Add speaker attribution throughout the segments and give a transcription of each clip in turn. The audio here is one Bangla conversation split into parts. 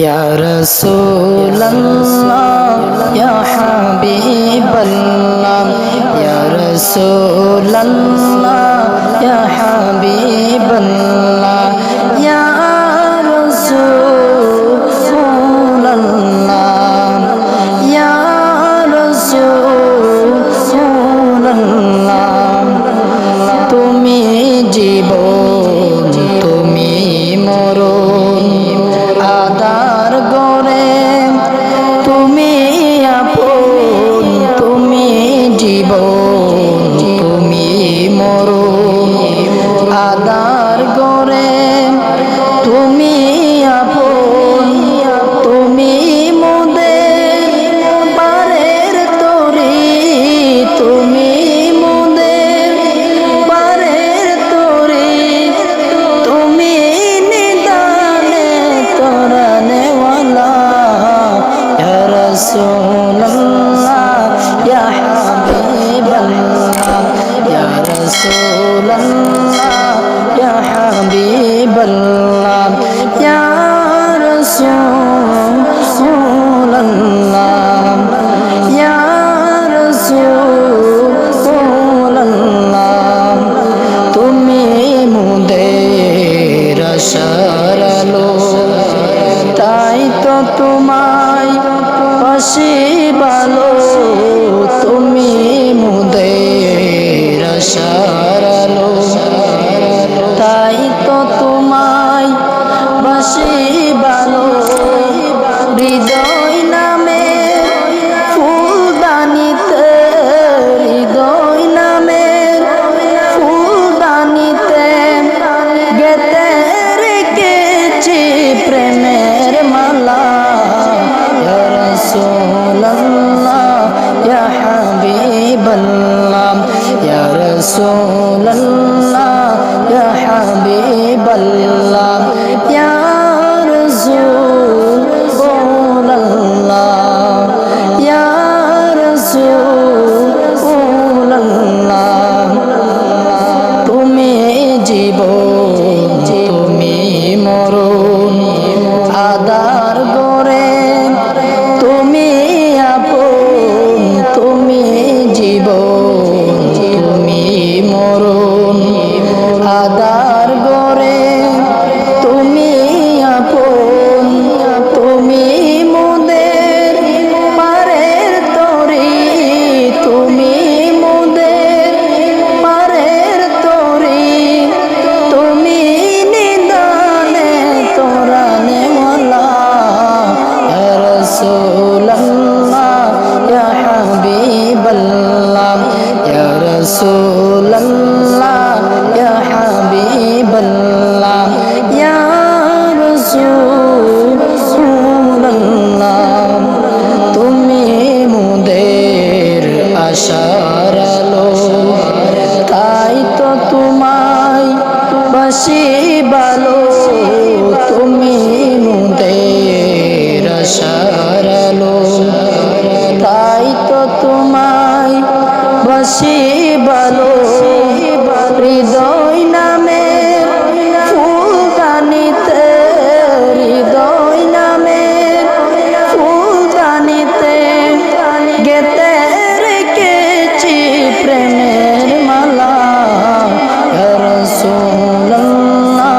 Speaker 1: या रसूल अल्लाह या हबीब अल्लाह या रसूल अल्लाह या हबीब अल्लाह या रसूल अल्लाह या रसूल अल्लाह তুমি জীবন তুমি মরণ আদার গরে তুমি আপন তুমি জীবন তুমি মরণ আদার গরে তুমি আপন তুমি মোদের পারের তরি তুমি মোদের পারের তরি তুমি নিদানে তোরানেওয়ালা ইয়া রাসূলুল্লাহ ইয়া হাবিবাল্লাহ ইয়া রাসূলুল্লাহ ইয়া হাবিবাল্লাহ ইয়া রাসূলুল্লাহ ইয়া রাসূলুল্লাহ তুমি মোদের আশার আলো তাই তো তোমায় পাশে ভালো তুমি মোদের আশার আলো তাই তো তোমায় পাশে ভালো হৃদয় নামে ফুলদানিতে হৃদয় নামে ফুলদানিতে গেতে রেখেছি প্রেমের মালা ইয়া রাসূলুল্লাহ ইয়া হাবিবাল্লাহ ইয়া রাসূলুল্লাহ ইয়া হাবিবাল্লাহ ইয়া রাসূলুল্লাহ ইয়া রাসূলুল্লাহ তুমি জীবন তুমি মরণ আদার গরে তুমি আপন তুমি জীবন তুমি মরণ আদার গরে তুমি আপন তুমি মোদের পারের তরি তুমি মোদের পারের তরি তুমি নিদানে তোরানেওয়ালা ইয়া রাসূলুল্লাহ ইয়া হাবিবাল্লাহ ইয়া রাসূলুল্লাহ ইয়া হাবিবাল্লাহ ইয়া রাসূলুল্লাহ তুমি মোদের আশার আলো তাই তো তোমায় বাসি ভালো তুমি মোদের আশার আলো তাই তো তোমায় বাসি ভালো হৃদয় নামে ফুলদানিতে হৃদয় নামে ফুলদানিতে গেতে রেখেছি প্রেমের মালা ইয়া রাসূলুল্লাহ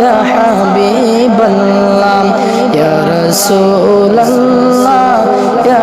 Speaker 1: ইয়া হাবিবাল্লাহ ইয়া রাসূলুল্লাহ ইয়া